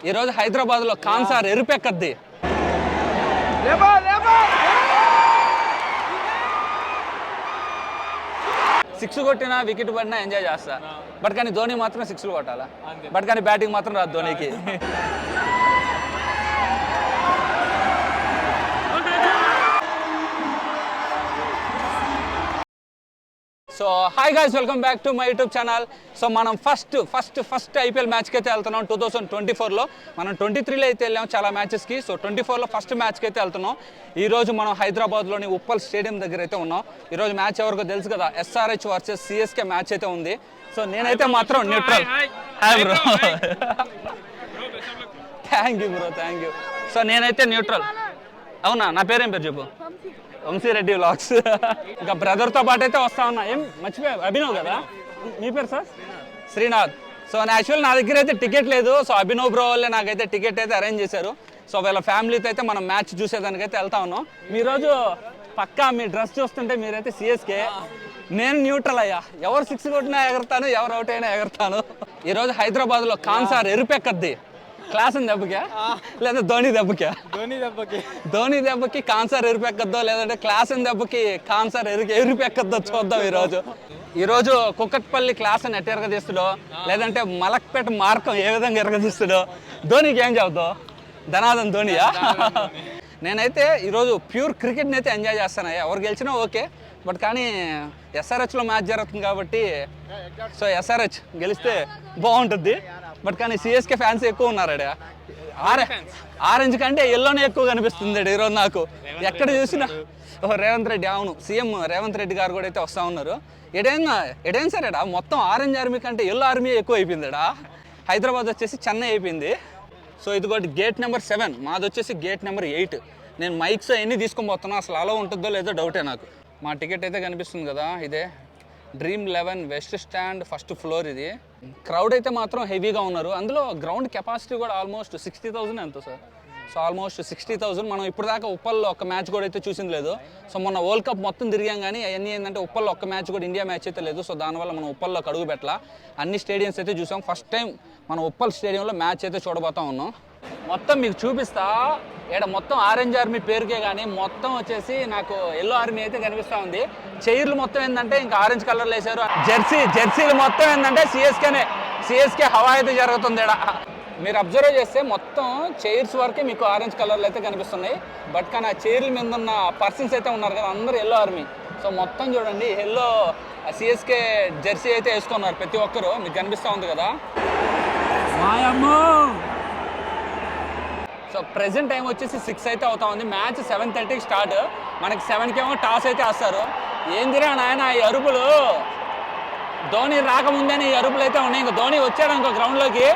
ఈరోజు హైదరాబాద్లో కాన్సార్ ఎరుపెక్కద్ది. సిక్స్ కొట్టినా వికెట్ పడినా ఎంజాయ్ చేస్తా. బట్ కానీ ధోని మాత్రం సిక్స్లు కొట్టాలా. బట్ కానీ బ్యాటింగ్ మాత్రం రాదు ధోనికి. So hi guys, welcome back to my YouTube channel. So మనం ఫస్ట్ ఐపీఎల్ మ్యాచ్కి అయితే వెళ్తున్నాం 2024లో. మనం 23లో అయితే వెళ్ళాం చాలా మ్యాచెస్కి. సో 24లో ఫస్ట్ మ్యాచ్కి అయితే వెళ్తున్నాం. ఈరోజు మనం హైదరాబాద్లోని ఉప్పల్ స్టేడియం దగ్గర అయితే ఉన్నాం. ఈరోజు మ్యాచ్ ఎవరికో తెలుసు కదా, ఎస్ఆర్హెచ్ వర్సెస్ సిఎస్కే మ్యాచ్ అయితే ఉంది. సో నేనైతే మాత్రం neutral. Hi bro. Thank you. So నేనైతే న్యూట్రల్. అవునా, నా పేరేం పేరు చెప్పు? వంశీరెడ్డి వ్లాగ్స్. ఇంకా బ్రదర్తో పాటు అయితే వస్తా ఉన్నా. ఏం మర్చిపోయా, అభినవ్ కదా మీ పేరు? సార్ శ్రీనాథ్. సో యాక్చువల్ నా దగ్గర అయితే టికెట్ లేదు. సో అభినవ్ బ్రో వాళ్ళే నాకైతే టికెట్ అయితే అరేంజ్ చేశారు. సో వీళ్ళ ఫ్యామిలీతో అయితే మనం మ్యాచ్ చూసేదానికైతే వెళ్తా ఉన్నాం. ఈరోజు పక్కా మీ డ్రెస్ చూస్తుంటే మీరైతే సిఎస్కే, నేను న్యూట్రల్ అయ్యా. ఎవరు సిక్స్ కొట్టినా ఎగరతాను, ఎవరు అవుట్ అయినా ఎగరతాను. ఈరోజు హైదరాబాద్లో కాన్సార్ ఎరుపెక్కద్ది. క్లాస్ దెబ్బకా లేదా ధోని దెబ్బకా? ధోని దెబ్బకి కాన్సార్ ఎరుపెక్కద్దో, లేదంటే క్లాస్ దెబ్బకి కాన్సార్ ఎరుపెక్కద్దో చూద్దాం. ఈరోజు కుక్కట్పల్లి క్లాస్ అని ఎట్ట ఎరగదీస్తుడో, లేదంటే మలక్పేట మార్కం ఏ విధంగా ఎరగదీస్తుడో, ధోనికి ఏం చెబుతావు? ధనాదన్ ధోనియా? నేనైతే ఈరోజు ప్యూర్ క్రికెట్ని అయితే ఎంజాయ్ చేస్తాను. ఎవరు గెలిచినా ఓకే, బట్ కానీ ఎస్ఆర్హెచ్లో మ్యాచ్ జరుగుతుంది కాబట్టి సో ఎస్ఆర్హెచ్ గెలిస్తే బాగుంటుంది. బట్ కానీ సిఎస్కే ఫ్యాన్స్ ఎక్కువ ఉన్నారు. ఆరెంజ్ కంటే ఎల్లోనే ఎక్కువ కనిపిస్తుంది ఈరోజు నాకు. ఎక్కడ చూసినా రేవంత్ రెడ్డి, అవును సీఎం రేవంత్ రెడ్డి గారు కూడా అయితే వస్తూ ఉన్నారు. ఎడైనా సరే మొత్తం ఆరెంజ్ ఆర్మీ కంటే ఎల్లో ఆర్మీ ఎక్కువ అయిపోయింది. హైదరాబాద్ వచ్చేసి చెన్నై అయిపోయింది. సో ఇదిగోటి గేట్ నెంబర్ 7, మాది వచ్చేసి గేట్ నెంబర్ 8. నేను మైక్స్ అవన్నీ తీసుకొని పోతున్నా. అసలు అలా ఉంటుందో లేదో డౌటే నాకు. మా టికెట్ అయితే కనిపిస్తుంది కదా, ఇదే dream 11 west stand first floor. ఇది క్రౌడ్ అయితే మాత్రం హెవీగా ఉన్నారు. అందులో గ్రౌండ్ కెపాసిటీ కూడా ఆల్మోస్ట్ 60,000 ఎంతో సార్. So almost 60,000. మనం ఇప్పుడు దాకా ఉప్పల్లో ఒక్క మ్యాచ్ కూడా అయితే చూసింది లేదు. సో మొన్న వరల్డ్ కప్ మొత్తం తిరిగాం, కానీ అవన్నీ ఏంటంటే ఉప్పల్లో ఒక్క మ్యాచ్ కూడా ఇండియా మ్యాచ్ అయితే లేదు. సో దానివల్ల మనం ఉప్పల్లోకి అడుగు పెట్టాల. అన్ని స్టేడియంస్ అయితే చూసాం. ఫస్ట్ టైం మనం ఉప్పల్ స్టేడియంలో మ్యాచ్ అయితే చూడబోతా ఉన్నాం. మొత్తం మీకు చూపిస్తా. ఇక్కడ మొత్తం ఆరెంజ్ ఆర్మీ పేరుకే కానీ మొత్తం వచ్చేసి నాకు ఎల్లో ఆర్మీ అయితే కనిపిస్తూ ఉంది. చైర్లు మొత్తం ఏంటంటే ఇంకా ఆరెంజ్ కలర్లు వేశారు. జెర్సీలు మొత్తం ఏంటంటే సిఎస్కే హవా అయితే జరుగుతుంది. మీరు అబ్జర్వ్ చేస్తే మొత్తం చైర్స్ వరకే మీకు ఆరెంజ్ కలర్లు అయితే కనిపిస్తున్నాయి. బట్ కానీ ఆ చైర్ల మీద ఉన్న పర్సన్స్ అయితే ఉన్నారు కదా, అందరూ ఎల్లో ఆర్మీ. సో మొత్తం చూడండి, ఎల్లో సిఎస్కే జెర్సీ అయితే వేసుకున్నారు ప్రతి ఒక్కరు. మీకు కనిపిస్తూ ఉంది కదా. సో ప్రెసెంట్ టైం వచ్చేసి 6 అయితే అవుతా ఉంది. మ్యాచ్ 7:30కి స్టార్ట్. మనకి 7కి ఏమో టాస్ అయితే వేస్తారు. ఏందిరా నాయన ఈ అరుపులు? ధోని రాకముందే ఈ అరుపులు అయితే ఉన్నాయి. ఇంకా ధోని వచ్చాడు ఇంకో గ్రౌండ్లోకి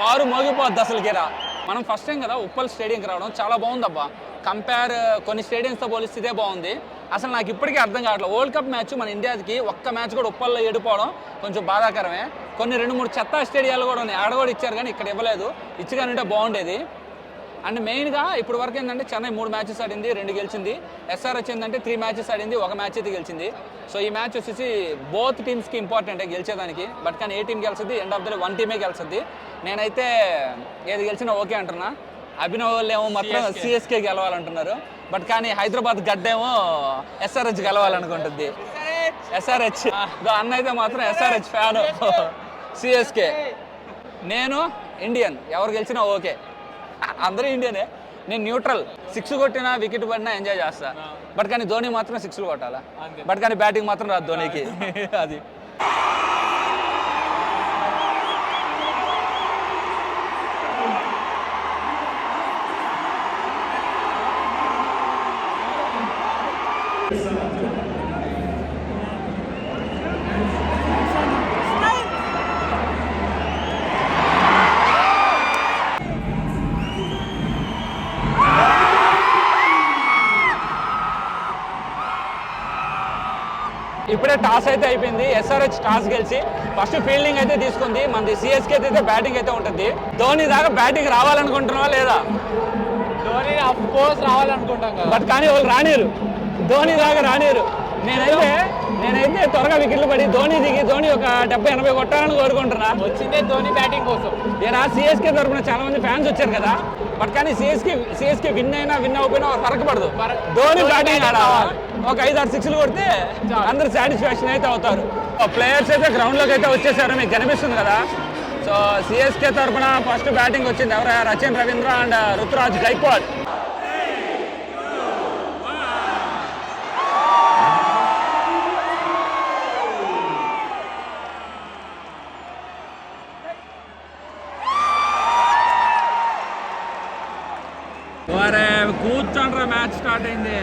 మారు మోగిపోద్ది అసలుకిరా. మనం ఫస్ట్ టైం కదా ఉప్పల్ స్టేడియంకి రావడం, చాలా బాగుందబ్బా. కంపేర్ కొన్ని స్టేడియంస్తో పోలిస్తే ఇదే బాగుంది. అసలు నాకు ఇప్పటికీ అర్థం కావట్లేదు. వరల్డ్ కప్ మ్యాచ్ మన ఇండియాకి ఒక్క మ్యాచ్ కూడా ఉప్పల్లో ఏడిపోవడం కొంచెం బాధాకరమే. కొన్ని 2-3 చెత్త స్టేడియాలు కూడా ఉన్నాయి, ఆడ కూడా ఇచ్చారు కానీ ఇక్కడ ఇవ్వలేదు. ఇచ్చిగానంటే బాగుండేది. అండ్ మెయిన్గా ఇప్పుడు వరకు ఏంటంటే చెన్నై 3 మ్యాచెస్ ఆడింది, 2 గెలిచింది. ఎస్ఆర్హెచ్ ఏంటంటే 3 మ్యాచెస్ ఆడింది, 1 మ్యాచ్ అయితే గెలిచింది. సో ఈ మ్యాచ్ వచ్చేసి బోత్ టీమ్స్కి ఇంపార్టెంట్ గెలిచేదానికి. బట్ కానీ ఏ టీం గెలుస్తుంది, ఎండ్ ఆఫ్ ద డే 1 టీమే గెలుస్తుంది. నేనైతే ఏది గెలిచినా ఓకే అంటున్నా. అభినవ్ వాళ్ళు ఏమో మాత్రం సిఎస్కే గెలవాలంటున్నారు. బట్ కానీ హైదరాబాద్ గడ్డేమో ఎస్ఆర్హెచ్ గెలవాలనుకుంటుంది. ఎస్ఆర్హెచ్ అన్న అయితే మాత్రం ఎస్ఆర్హెచ్ ఫ్యాను. సిఎస్కే నేను ఇండియన్, ఎవరు గెలిచినా ఓకే. అందరూ ఇండియనే, నేను న్యూట్రల్. 6 కొట్టినా వికెట్ పడినా ఎంజాయ్ చేస్తా. బట్ కానీ ధోని మాత్రం 6లు కొట్టాలా. బట్ కానీ బ్యాటింగ్ మాత్రం రాదు ధోనికి. అది ఇప్పుడే టాస్ అయితే అయిపోయింది. ఎస్ఆర్హెచ్ టాస్ గెలిచి ఫస్ట్ ఫీల్డింగ్ అయితే తీసుకుంది. మనది సిఎస్కే అయితే బ్యాటింగ్ అయితే ఉంటుంది. ధోని దాకా బ్యాటింగ్ రావాలనుకుంటున్నావా లేదా? ధోని అఫ్ కోర్స్ రావాలనుకుంటాం కదా, బట్ కానీ వాళ్ళు రానిరు. ధోని దాకా రానిరు. నేనైతే నేనైతే త్వరగా వికెట్లు పడి ధోని దిగి ధోని ఒక 70-80 కొట్టాలని కోరుకుంటున్నా. వచ్చిందే ధోని బ్యాటింగ్ కోసం. ఇలా సిఎస్కే తరపున చాలా మంది ఫ్యాన్స్ వచ్చారు కదా, బట్ కానీ సిఎస్కే విన్ అయినా విన్ అవ్వకపోయినా ఫరక పడదు. ధోని బ్యాటింగ్ ఆడాలి, ఒక 5-6 సిక్స్లు కొడితే అందరు సాటిస్ఫాక్షన్ అయితే అవుతారు. ప్లేయర్స్ అయితే గ్రౌండ్లోకి అయితే వచ్చేసారు, మీకు కనిపిస్తుంది కదా. సో సిఎస్కే తరపున ఫస్ట్ బ్యాటింగ్ వచ్చింది ఎవరు, రచిన్ రవీంద్ర అండ్ రుతురాజ్ గైక్వాడ్. కూర్చోండ్రా, మ్యాచ్ స్టార్ట్ అయింది.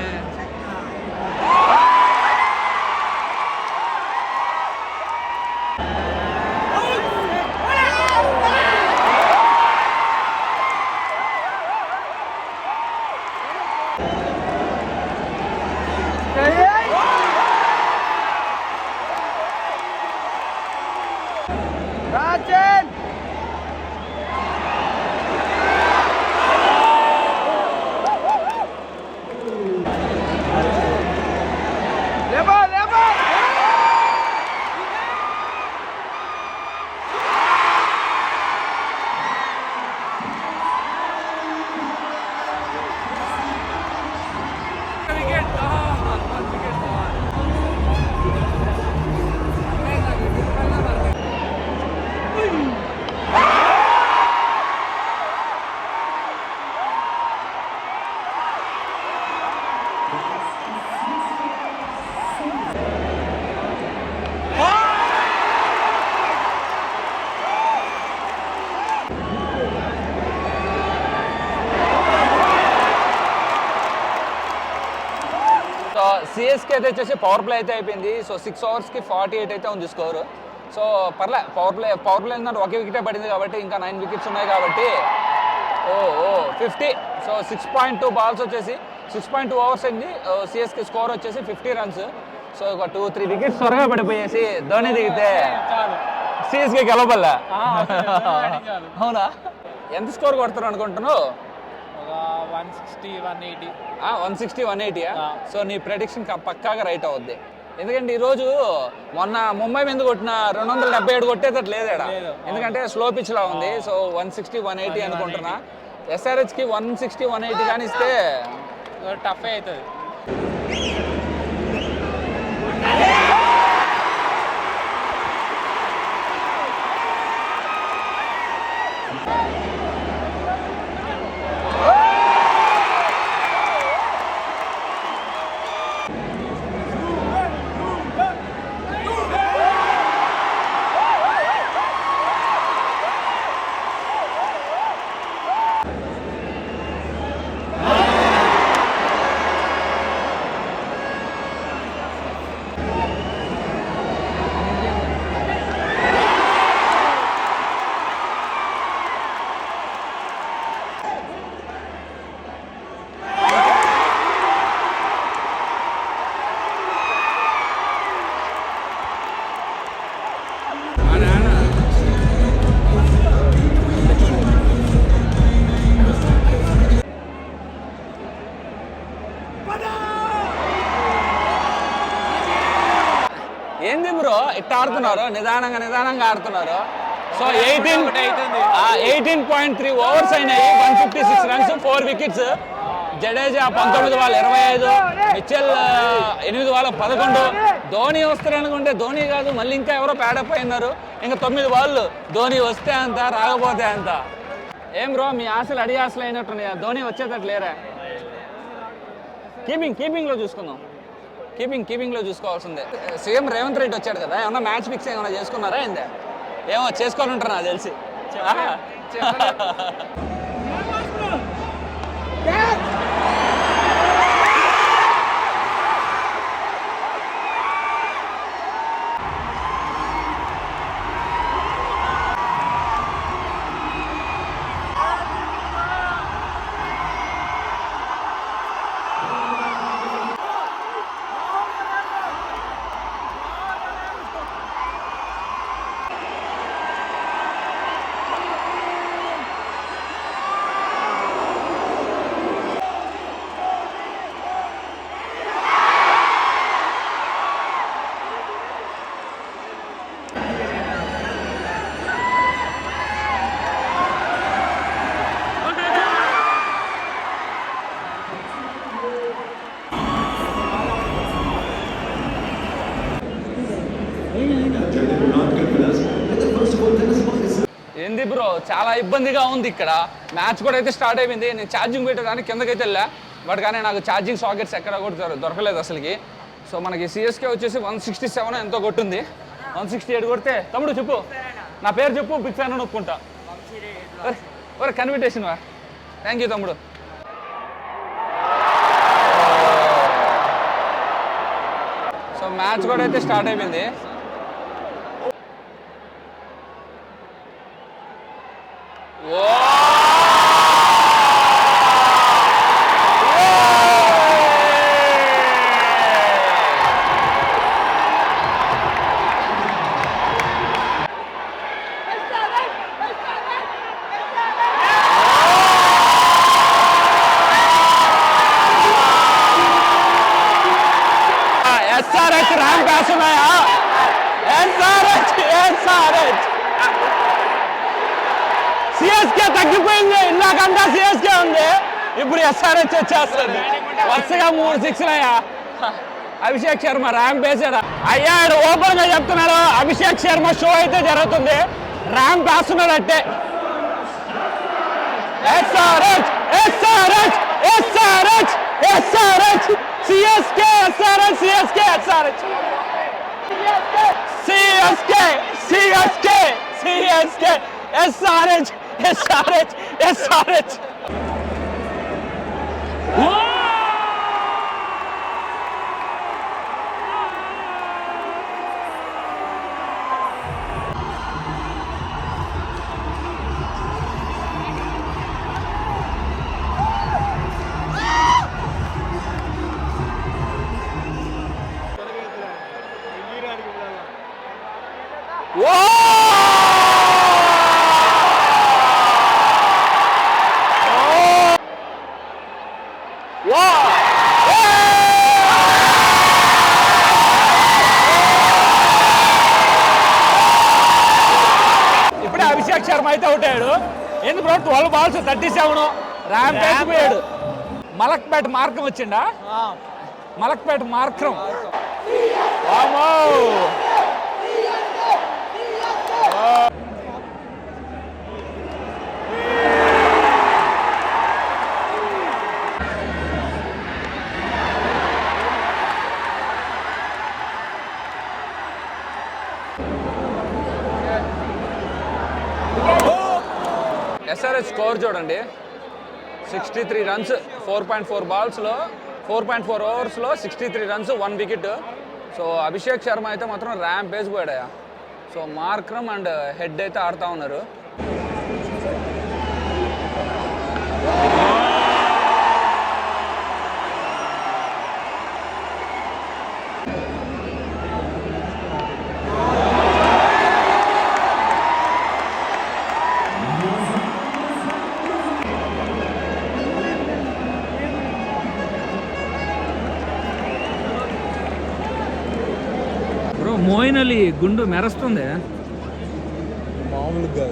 సిఎస్కే అయితే వచ్చేసి పవర్ ప్లే అయితే అయిపోయింది. సో 6 ఓవర్స్కి 48 అయితే ఉంది స్కోరు. సో పర్లే, పవర్ ప్లే ఏంటంటే ఒకే వికెటే పడింది కాబట్టి ఇంకా 9 వికెట్స్ ఉన్నాయి కాబట్టి 50. సో 6.2 బాల్స్ వచ్చేసి 6.2 ఓవర్స్ అయింది. సిఎస్కే స్కోర్ వచ్చేసి 50 రన్స్. సో ఒక 2-3 వికెట్స్ త్వరగా పడిపోయేసి ధోని దిగితే సిఎస్కే గెలవబల్లా. అవునా, ఎంత స్కోర్ కొడతారు అనుకుంటున్నావు? 160-180. సో నీ ప్రెడిక్షన్ పక్కాగా రైట్ అవుద్ది. ఎందుకంటే ఈరోజు మొన్న ముంబై మీద కొట్టిన 277 కొట్టేటట్టు లేదేడా, ఎందుకంటే స్లో పిచ్ లా ఉంది. సో 160-180 అనుకుంటున్నా. ఎస్ఆర్హెచ్కి 160-180 కానీ ఇస్తే టఫ్ అవుతుంది. ఏంది బ్రో ఇట్లా ఆడుతున్నారు, నిదానంగా ఆడుతున్నారు. సో 18.3 ఓవర్స్ అయినాయి, 156 runs, 4 wickets. Jadeja 19 ball 25, Mitchell 8 ball 11. Dhoni వస్తారు అనుకుంటే ధోని కాదు, మళ్ళీ ఇంకా ఎవరో ప్యాడప్ అయినారు. ఇంకా 9 బాల్. ధోని వస్తే అంత, రాకపోతే అంత. ఏం బ్రో మీ ఆశలు అడి ఆశలు అయినట్టున్నాయా? ధోని వచ్చేటట్టు లేరా? కీపింగ్లో చూసుకుందాం. కీపింగ్లో చూసుకోవాల్సిందే. సీఎం రేవంత్ రెడ్డి వచ్చాడు కదా, ఏమన్నా మ్యాచ్ ఫిక్స్ ఏమైనా చేసుకున్నారా ఏందే? ఏమో చేసుకొని ఉంటారు నాకు తెలిసి. చాలా ఇబ్బందిగా ఉంది ఇక్కడ. మ్యాచ్ కూడా అయితే స్టార్ట్ అయిపోయింది. నేను ఛార్జింగ్ పెట్టడానికి కిందకైతే వెళ్ళా, బట్ కానీ నాకు ఛార్జింగ్ సాకెట్స్ ఎక్కడ కూడా దొరకలేదు అసలుకి. సో మనకి సిఎస్కే వచ్చేసి 167 ఎంతో కొట్టింది. 168 కొడితే తమ్ముడు చెప్పు, నా పేరు చెప్పు, బిగ్ ఫ్యాన్ నొక్కుంటా. ఒరే కన్విటేషన్ వా, థ్యాంక్ యూ తమ్ముడు. సో మ్యాచ్ కూడా అయితే స్టార్ట్ అయిపోయింది. SRH ర్యాంప్ పాస్ ఉన్నాయా? SRH సిఎస్కే తగ్గిపోయింది. ఇందాకంతా సిఎస్కే ఉంది, ఇప్పుడు SRH వచ్చేస్తుంది. వరుసగా 3 6 అయ్యా. అభిషేక్ శర్మ ర్యాంప్ వేసాడు అయ్యా. ఓపెన్ గా చెప్తున్నారు, అభిషేక్ శర్మ షో అయితే జరుగుతుంది, ramp వేస్తున్నాడంటే. SRH SRH SRH SRH CSK SRH CSK SRH CSK CSK CSK SRH SRH SRH. ఇప్పుడే అభిషేక్ శర్మ అయితే అవుట్ అయ్యాడు. ఎందుకు 12 balls 37 ర్యాంప్ వేసిపోయాడు. మలక్పేట మార్గం వచ్చిండా? మలక్పేట మార్గం. SRH స్కోర్ చూడండి, 63 runs 4.4 balls లో 4.4 overs 63 runs 1 wicket. So Abhishek Sharma అయితే మాత్రం ర్యాంప్ వేసిపోయాడు. సో మార్క్రమ్ అండ్ హెడ్ అయితే ఆడుతూ ఉన్నారు. మోయిన్ అలీ గుండు మెరుస్తుంది మామూలుగా.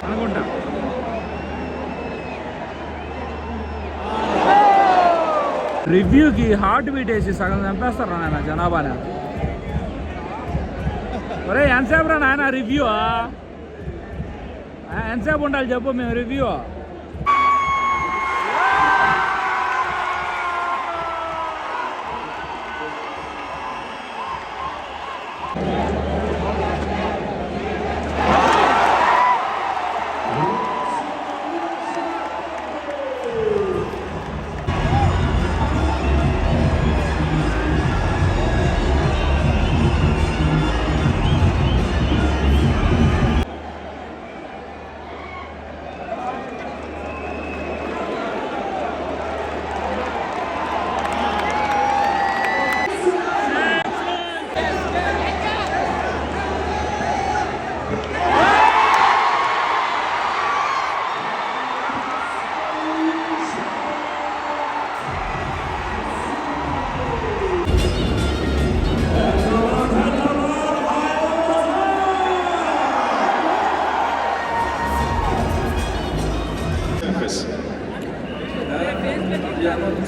అనుకుంటా. రివ్యూకి హార్ట్ బీట్ వేసి సగం చంపేస్తారు నాయన జనాభాని. ఒరే ఎంతసేపు రా నాయన రివ్యూ? ఎంతసేపు ఉండాలి చెప్పు మేము review?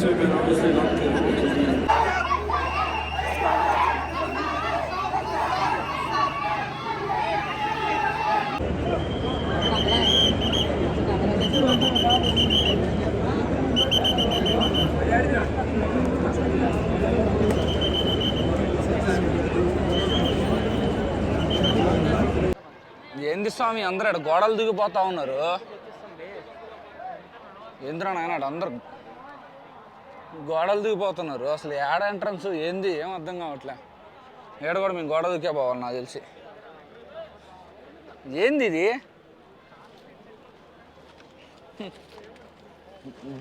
zögern, obviously not to ఏంది స్వామి అందరూ అక్కడ గోడలు దిగిపోతా ఉన్నారు. ఏంద్రా నాయన అందరు గోడలు దిగిపోతున్నారు. అసలు ఏడ ఎంట్రన్స్ ఏంది ఏం అర్థం కావట్లే. ఏడ కూడా మేము గోడ దిగే పోవాలి నాకు తెలిసి. ఏంది ఇది?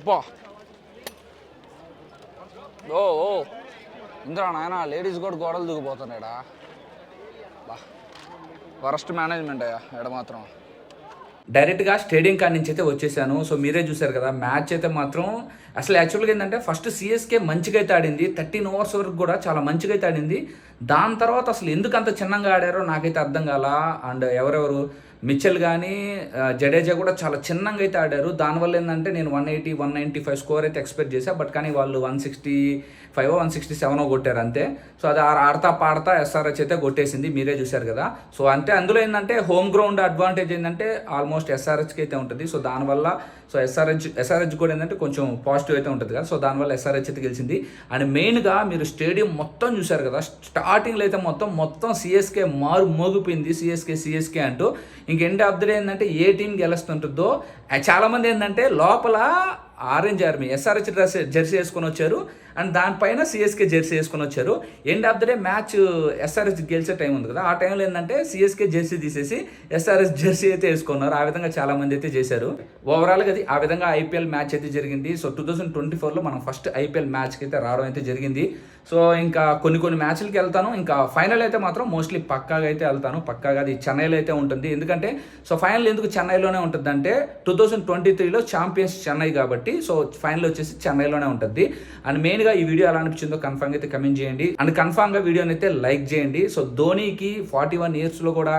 బా ఓ ఓ ఇంద్రా నాయన లేడీస్ కూడా గోడలు దిగిపోతున్నాడా? బా వరస్ట్ మేనేజ్మెంట్ అయ్యా ఎడ మాత్రం. డైరెక్ట్గా స్టేడియం కాడి నుంచి అయితే వచ్చేసాను. సో మీరే చూసారు కదా మ్యాచ్ అయితే మాత్రం అసలు యాక్చువల్గా ఏంటంటే ఫస్ట్ సిఎస్కే మంచిగా అయితే ఆడింది. 13 ఓవర్స్ వరకు కూడా చాలా మంచిగా అయితే ఆడింది. దాని తర్వాత అసలు ఎందుకు అంత చిన్నగా ఆడారో నాకైతే అర్థం కాల. అండ్ ఎవరెవరు మిచెల్ కానీ జడేజా కూడా చాలా చిన్నగా అయితే ఆడారు. దానివల్ల ఏంటంటే నేను 180, 195 స్కోర్ అయితే ఎక్స్పెక్ట్ చేశాను. బట్ కానీ వాళ్ళు 165, 167 కొట్టారు అంతే. సో అది ఆడతా పాడతా ఎస్ఆర్హెచ్ అయితే కొట్టేసింది. మీరే చూశారు కదా. సో అంటే అందులో ఏంటంటే హోమ్ గ్రౌండ్ అడ్వాంటేజ్ ఏంటంటే ఆల్మోస్ట్ ఎస్ఆర్హెచ్కి అయితే ఉంటుంది. సో దానివల్ల సో ఎస్ఆర్హెచ్ కూడా ఏంటంటే కొంచెం పాజిటివ్ అయితే ఉంటుంది కదా. సో దానివల్ల ఎస్ఆర్హెచ్ అయితే గెలిచింది. అండ్ మెయిన్గా మీరు స్టేడియం మొత్తం చూశారు కదా. స్టార్టింగ్లో అయితే మొత్తం సిఎస్కే మోగిపోయింది. సిఎస్కే అంటూ. ఇంక ఎండ్ ఆఫ్ ది డే ఏంటంటే ఏ టీం గెలుస్తుంటుందో చాలామంది ఏంటంటే లోపల ఆరెంజ్ ఆర్మీ ఎస్ఆర్హెచ్ జెర్సీ వేసుకొని వచ్చారు. అండ్ దానిపైన సిఎస్కే జెర్సీ వేసుకొని వచ్చారు. End of the day match SRH గెలిచే టైం ఉంది కదా. ఆ టైంలో ఏంటంటే సిఎస్కే జెర్సీ తీసేసి ఎస్ఆర్హెచ్ జెర్సీ అయితే వేసుకున్నారు. ఆ విధంగా చాలామంది అయితే చేశారు. ఓవరాల్గా అది ఆ విధంగా ఐపీఎల్ మ్యాచ్ అయితే జరిగింది. సో 2024లో మనం ఫస్ట్ ఐపీఎల్ మ్యాచ్కి అయితే రావడం అయితే జరిగింది. సో ఇంకా కొన్ని మ్యాచ్లకి వెళ్తాను. ఇంకా ఫైనల్ అయితే మాత్రం మోస్ట్లీ పక్కాగా అయితే వెళ్తాను. పక్కాగా అది చెన్నైలో అయితే ఉంటుంది. ఎందుకంటే సో ఫైనల్ ఎందుకు చెన్నైలోనే ఉంటుంది అంటే 2023లో ఛాంపియన్స్ చెన్నై కాబట్టి సో ఫైనల్ వచ్చేసి చెన్నైలోనే ఉంటుంది. అండ్ మెయిన్గా ఈ వీడియో ఎలా అనిపించిందో కన్ఫామ్గా అయితే కమెంట్ చేయండి. అండ్ కన్ఫామ్గా వీడియోని అయితే లైక్ చేయండి. సో ధోనీకి 41 ఇయర్స్లో కూడా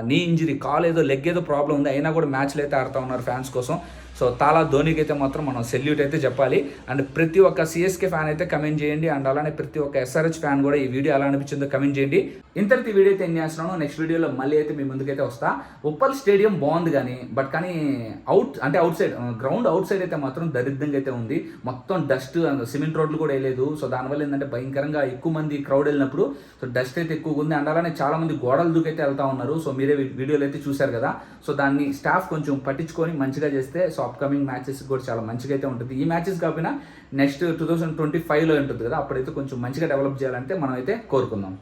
నీ ఇంజరీ కాల్ ఏదో లెగ్ ఏదో ప్రాబ్లం ఉంది, అయినా కూడా మ్యాచ్లు అయితే ఆడుతూ ఉన్నారు ఫ్యాన్స్ కోసం. సో తాలా ధోనీకి అయితే మాత్రం మనం సెల్యూట్ అయితే చెప్పాలి. అండ్ ప్రతి ఒక్క సిఎస్కే ఫ్యాన్ అయితే కమెంట్ చేయండి. అండ్ అలానే ప్రతి ఒక్క ఎస్ఆర్హెచ్ ఫ్యాన్ కూడా ఈ వీడియో ఎలా అనిపించిందో కమెంట్ చేయండి. ఇంతటి వీడియో అయితే ఎన్ని చేస్తున్నాను. నెక్స్ట్ వీడియోలో మళ్ళీ అయితే మీ ముందుకైతే వస్తా. ఉప్పల్ స్టేడియం బాగుంది కానీ out side ground out side అయితే మాత్రం దరిద్రంగా అయితే ఉంది. మొత్తం డస్ట్, సిమెంట్ రోడ్లు కూడా వేయలేదు. సో దానివల్ల ఏంటంటే భయంకరంగా ఎక్కువ మంది క్రౌడ్ వెళ్ళినప్పుడు సో డస్ట్ అయితే ఎక్కువగా ఉంది. అండ్ అలానే చాలా మంది గోడలు దూకైతే వెళ్తా ఉన్నారు. సో మీరే వీడియోలు అయితే చూశారు కదా. సో దాన్ని స్టాఫ్ కొంచెం పట్టించుకొని మంచిగా చేస్తే సో అప్కమింగ్ మ్యాచెస్ కూడా చాలా మంచిగా అయితే ఉంటుంది. ఈ మ్యాచెస్ కాకపోయినా నెక్స్ట్ 2025లో ఉంటుంది కదా, అప్పుడైతే కొంచెం మంచిగా డెవలప్ చేయాలంటే మనం అయితే కోరుకుందాం.